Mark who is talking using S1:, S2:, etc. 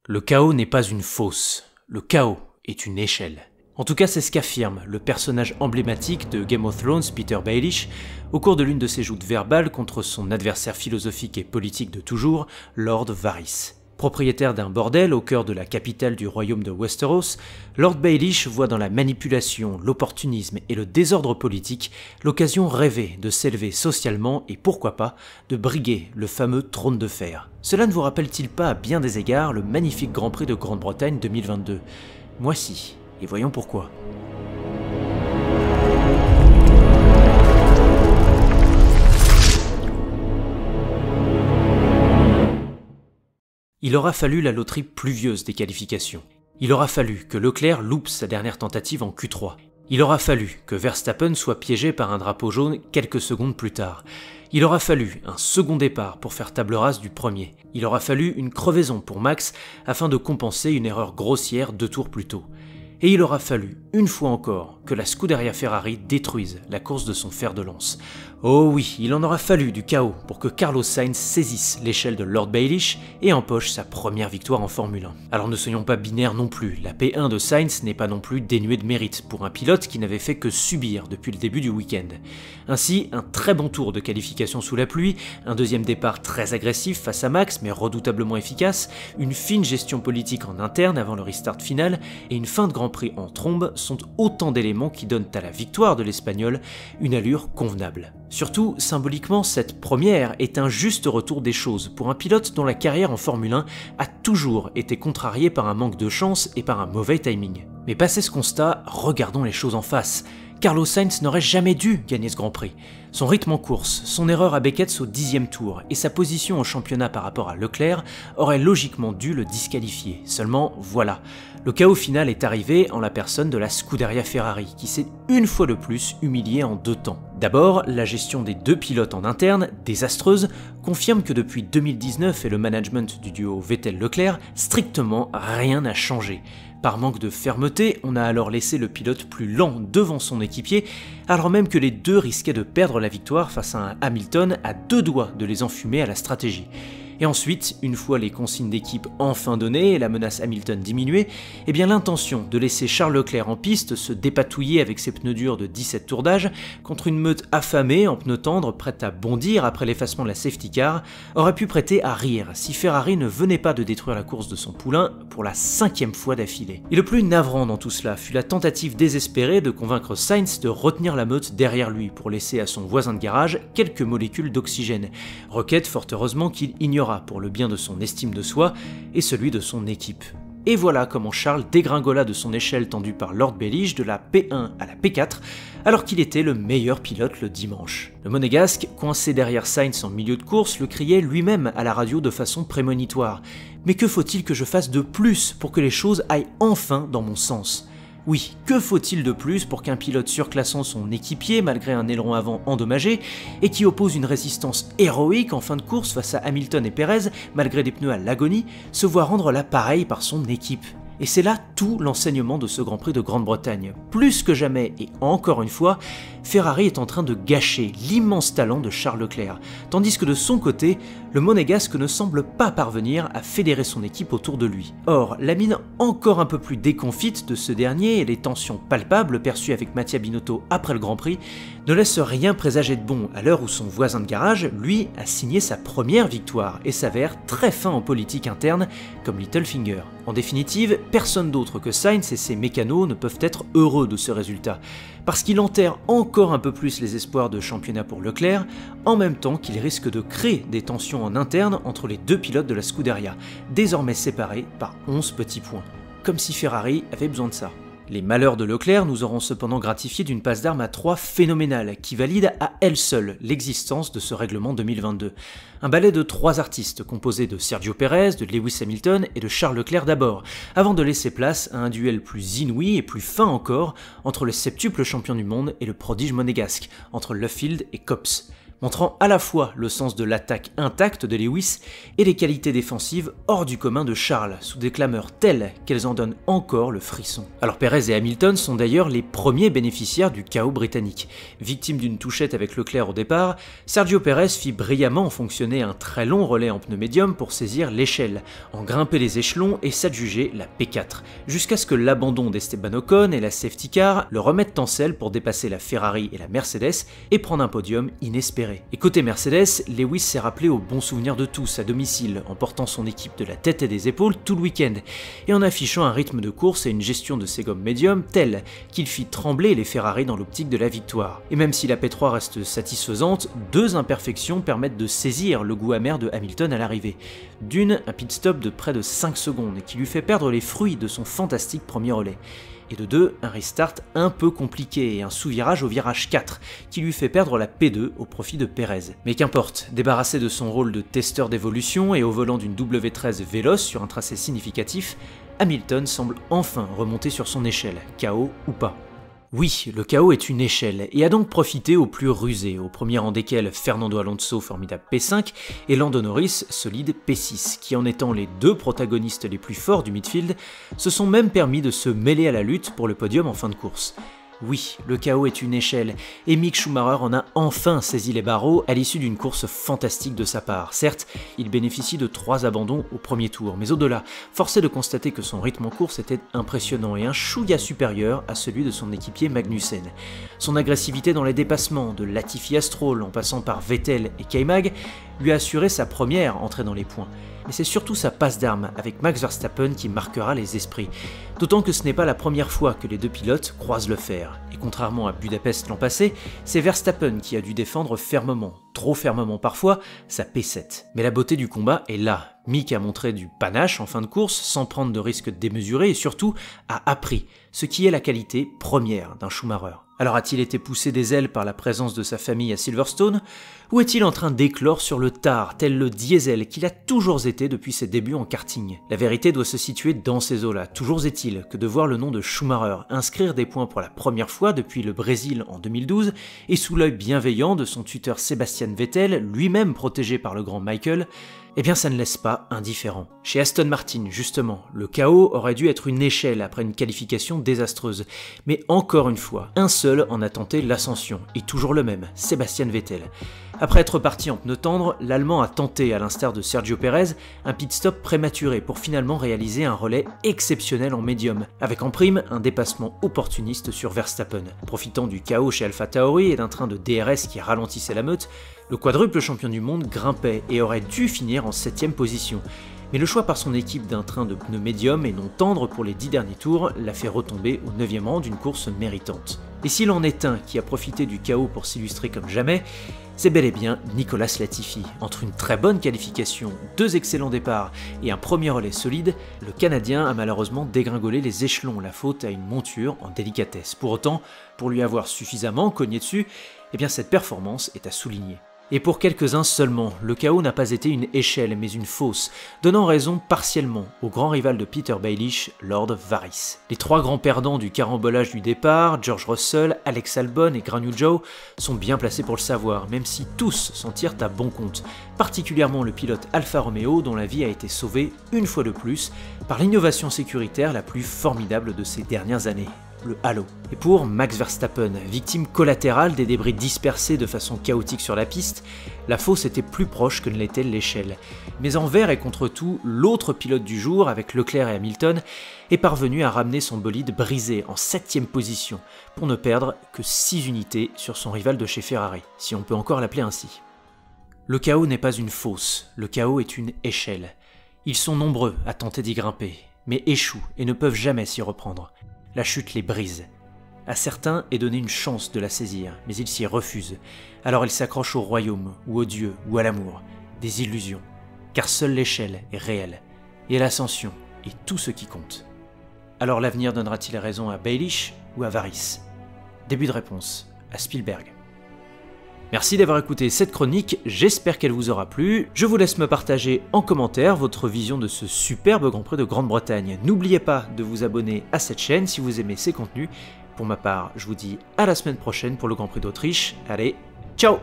S1: Le chaos n'est pas une fosse, le chaos est une échelle. En tout cas, c'est ce qu'affirme le personnage emblématique de Game of Thrones, Petyr Baelish, au cours de l'une de ses joutes verbales contre son adversaire philosophique et politique de toujours, Lord Varys. Propriétaire d'un bordel au cœur de la capitale du royaume de Westeros, Lord Baelish voit dans la manipulation, l'opportunisme et le désordre politique l'occasion rêvée de s'élever socialement et pourquoi pas de briguer le fameux trône de fer. Cela ne vous rappelle-t-il pas à bien des égards le magnifique Grand Prix de Grande-Bretagne 2022 ? Moi si, et voyons pourquoi. Il aura fallu la loterie pluvieuse des qualifications. Il aura fallu que Leclerc loupe sa dernière tentative en Q3. Il aura fallu que Verstappen soit piégé par un drapeau jaune quelques secondes plus tard. Il aura fallu un second départ pour faire table rase du premier. Il aura fallu une crevaison pour Max afin de compenser une erreur grossière 2 tours plus tôt. Et il aura fallu, une fois encore, que la Scuderia Ferrari détruise la course de son fer de lance. Oh oui, il en aura fallu du chaos pour que Carlos Sainz saisisse l'échelle de Lord Baelish et empoche sa première victoire en Formule 1. Alors ne soyons pas binaires non plus, la P1 de Sainz n'est pas non plus dénuée de mérite pour un pilote qui n'avait fait que subir depuis le début du week-end. Ainsi, un très bon tour de qualification sous la pluie, un deuxième départ très agressif face à Max mais redoutablement efficace, une fine gestion politique en interne avant le restart final et une fin de Grand Prix en trombe sont autant d'éléments qui donnent à la victoire de l'Espagnol une allure convenable. Surtout, symboliquement, cette première est un juste retour des choses pour un pilote dont la carrière en Formule 1 a toujours été contrariée par un manque de chance et par un mauvais timing. Mais passé ce constat, regardons les choses en face. Carlos Sainz n'aurait jamais dû gagner ce Grand Prix. Son rythme en course, son erreur à Beckett au 10e tour et sa position au championnat par rapport à Leclerc auraient logiquement dû le disqualifier. Seulement, voilà. Le chaos final est arrivé en la personne de la Scuderia Ferrari, qui s'est une fois de plus humiliée en 2 temps. D'abord, la gestion des 2 pilotes en interne, désastreuse, confirme que depuis 2019 et le management du duo Vettel-Leclerc, strictement rien n'a changé. Par manque de fermeté, on a alors laissé le pilote plus lent devant son équipier, alors même que les deux risquaient de perdre la victoire face à un Hamilton à 2 doigts de les enfumer à la stratégie. Et ensuite, une fois les consignes d'équipe enfin données et la menace Hamilton diminuée, eh bien l'intention de laisser Charles Leclerc en piste se dépatouiller avec ses pneus durs de 17 tours d'âge contre une meute affamée en pneus tendres prête à bondir après l'effacement de la safety car aurait pu prêter à rire si Ferrari ne venait pas de détruire la course de son poulain pour la 5e fois d'affilée. Et le plus navrant dans tout cela fut la tentative désespérée de convaincre Sainz de retenir la meute derrière lui pour laisser à son voisin de garage quelques molécules d'oxygène, requête fort heureusement qu'il ignora pour le bien de son estime de soi et celui de son équipe. Et voilà comment Charles dégringola de son échelle tendue par Lord Baelish de la P1 à la P4, alors qu'il était le meilleur pilote le dimanche. Le monégasque, coincé derrière Sainz en milieu de course, le criait lui-même à la radio de façon prémonitoire. Mais que faut-il que je fasse de plus pour que les choses aillent enfin dans mon sens ? Oui, que faut-il de plus pour qu'un pilote surclassant son équipier malgré un aileron avant endommagé et qui oppose une résistance héroïque en fin de course face à Hamilton et Perez malgré des pneus à l'agonie se voit rendre l'appareil par son équipe ? Et c'est là tout l'enseignement de ce Grand Prix de Grande-Bretagne. Plus que jamais, et encore une fois, Ferrari est en train de gâcher l'immense talent de Charles Leclerc, tandis que de son côté, le monégasque ne semble pas parvenir à fédérer son équipe autour de lui. Or, la mine encore un peu plus déconfite de ce dernier et les tensions palpables perçues avec Mattia Binotto après le Grand Prix ne laissent rien présager de bon à l'heure où son voisin de garage, lui, a signé sa première victoire et s'avère très fin en politique interne comme Littlefinger. En définitive, personne d'autre que Sainz et ses mécanos ne peuvent être heureux de ce résultat, parce qu'il enterre encore un peu plus les espoirs de championnat pour Leclerc, en même temps qu'il risque de créer des tensions en interne entre les 2 pilotes de la Scuderia, désormais séparés par 11 petits points. Comme si Ferrari avait besoin de ça. Les malheurs de Leclerc nous auront cependant gratifié d'une passe d'armes à 3 phénoménale qui valide à elle seule l'existence de ce règlement 2022. Un ballet de 3 artistes composé de Sergio Pérez, de Lewis Hamilton et de Charles Leclerc d'abord, avant de laisser place à un duel plus inouï et plus fin encore entre le septuple champion du monde et le prodige monégasque, entre Luffield et Copse. montrant à la fois le sens de l'attaque intacte de Lewis et les qualités défensives hors du commun de Charles, sous des clameurs telles qu'elles en donnent encore le frisson. Alors Perez et Hamilton sont d'ailleurs les premiers bénéficiaires du chaos britannique. Victime d'une touchette avec Leclerc au départ, Sergio Perez fit brillamment fonctionner un très long relais en pneu médium pour saisir l'échelle, en grimper les échelons et s'adjuger la P4, jusqu'à ce que l'abandon d'Esteban Ocon et la safety car le remettent en selle pour dépasser la Ferrari et la Mercedes et prendre un podium inespéré. Et côté Mercedes, Lewis s'est rappelé au bon souvenir de tous à domicile, en portant son équipe de la tête et des épaules tout le week-end, et en affichant un rythme de course et une gestion de ses gommes médium tel qu'il fit trembler les Ferrari dans l'optique de la victoire. Et même si la P3 reste satisfaisante, deux imperfections permettent de saisir le goût amer de Hamilton à l'arrivée. D'une, un pit stop de près de 5 secondes qui lui fait perdre les fruits de son fantastique premier relais. Et de deux, un restart un peu compliqué et un sous-virage au virage 4 qui lui fait perdre la P2 au profit de Perez. Mais qu'importe, débarrassé de son rôle de testeur d'évolution et au volant d'une W13 véloce sur un tracé significatif, Hamilton semble enfin remonter sur son échelle, KO ou pas. Oui, le chaos est une échelle, et a donc profité aux plus rusés, au premier rang desquels Fernando Alonso, formidable P5, et Lando Norris, solide P6, qui en étant les deux protagonistes les plus forts du midfield, se sont même permis de se mêler à la lutte pour le podium en fin de course. Oui, le chaos est une échelle, et Mick Schumacher en a enfin saisi les barreaux à l'issue d'une course fantastique de sa part. Certes, il bénéficie de 3 abandons au premier tour, mais au-delà, force est de constater que son rythme en course était impressionnant et un chouïa supérieur à celui de son équipier Magnussen. Son agressivité dans les dépassements, de Latifi à Stroll en passant par Vettel et K-Mag, lui a assuré sa première entrée dans les points. Mais c'est surtout sa passe d'armes avec Max Verstappen qui marquera les esprits. D'autant que ce n'est pas la première fois que les deux pilotes croisent le fer. Et contrairement à Budapest l'an passé, c'est Verstappen qui a dû défendre fermement, trop fermement parfois, sa P7. Mais la beauté du combat est là. Mick a montré du panache en fin de course, sans prendre de risques démesurés et surtout a appris, ce qui est la qualité première d'un Schumacher. Alors a-t-il été poussé des ailes par la présence de sa famille à Silverstone, ou est-il en train d'éclore sur le tard, tel le diesel qu'il a toujours été depuis ses débuts en karting? La vérité doit se situer dans ces eaux-là. Toujours est-il que de voir le nom de Schumacher inscrire des points pour la première fois depuis le Brésil en 2012, et sous l'œil bienveillant de son tuteur Sebastian Vettel, lui-même protégé par le grand Michael, eh bien ça ne laisse pas indifférent. Chez Aston Martin, justement, le chaos aurait dû être une échelle après une qualification désastreuse. Mais encore une fois, un seul en a tenté l'ascension, et toujours le même, Sebastian Vettel. Après être parti en pneu tendre, l'Allemand a tenté, à l'instar de Sergio Perez, un pit stop prématuré pour finalement réaliser un relais exceptionnel en médium, avec en prime un dépassement opportuniste sur Verstappen. Profitant du chaos chez AlphaTauri et d'un train de DRS qui ralentissait la meute, le quadruple champion du monde grimpait et aurait dû finir en 7ème position. Mais le choix par son équipe d'un train de pneus médium et non tendre pour les 10 derniers tours l'a fait retomber au 9e rang d'une course méritante. Et s'il en est un qui a profité du chaos pour s'illustrer comme jamais, c'est bel et bien Nicolas Latifi. Entre une très bonne qualification, 2 excellents départs et un premier relais solide, le Canadien a malheureusement dégringolé les échelons, la faute à une monture en délicatesse. Pour autant, pour lui avoir suffisamment cogné dessus, eh bien cette performance est à souligner. Et pour quelques-uns seulement, le chaos n'a pas été une échelle mais une fosse, donnant raison partiellement au grand rival de Peter Baelish, Lord Varys. Les 3 grands perdants du carambolage du départ, George Russell, Alex Albon et Guan Yu Zhou, sont bien placés pour le savoir, même si tous s'en tirent à bon compte, particulièrement le pilote Alfa Romeo dont la vie a été sauvée, une fois de plus, par l'innovation sécuritaire la plus formidable de ces dernières années. Le halo. Et pour Max Verstappen, victime collatérale des débris dispersés de façon chaotique sur la piste, la fosse était plus proche que ne l'était l'échelle. Mais envers et contre tout, l'autre pilote du jour, avec Leclerc et Hamilton, est parvenu à ramener son bolide brisé en 7ème position, pour ne perdre que 6 unités sur son rival de chez Ferrari, si on peut encore l'appeler ainsi. Le chaos n'est pas une fosse, le chaos est une échelle. Ils sont nombreux à tenter d'y grimper, mais échouent et ne peuvent jamais s'y reprendre. La chute les brise. À certains est donné une chance de la saisir, mais ils s'y refusent. Alors ils s'accrochent au royaume, ou au dieu, ou à l'amour. Des illusions. Car seule l'échelle est réelle. Et l'ascension est tout ce qui compte. Alors l'avenir donnera-t-il raison à Baelish ou à Varys? Début de réponse à Spielberg. Merci d'avoir écouté cette chronique, j'espère qu'elle vous aura plu. Je vous laisse me partager en commentaire votre vision de ce superbe Grand Prix de Grande-Bretagne. N'oubliez pas de vous abonner à cette chaîne si vous aimez ces contenus. Pour ma part, je vous dis à la semaine prochaine pour le Grand Prix d'Autriche. Allez, ciao!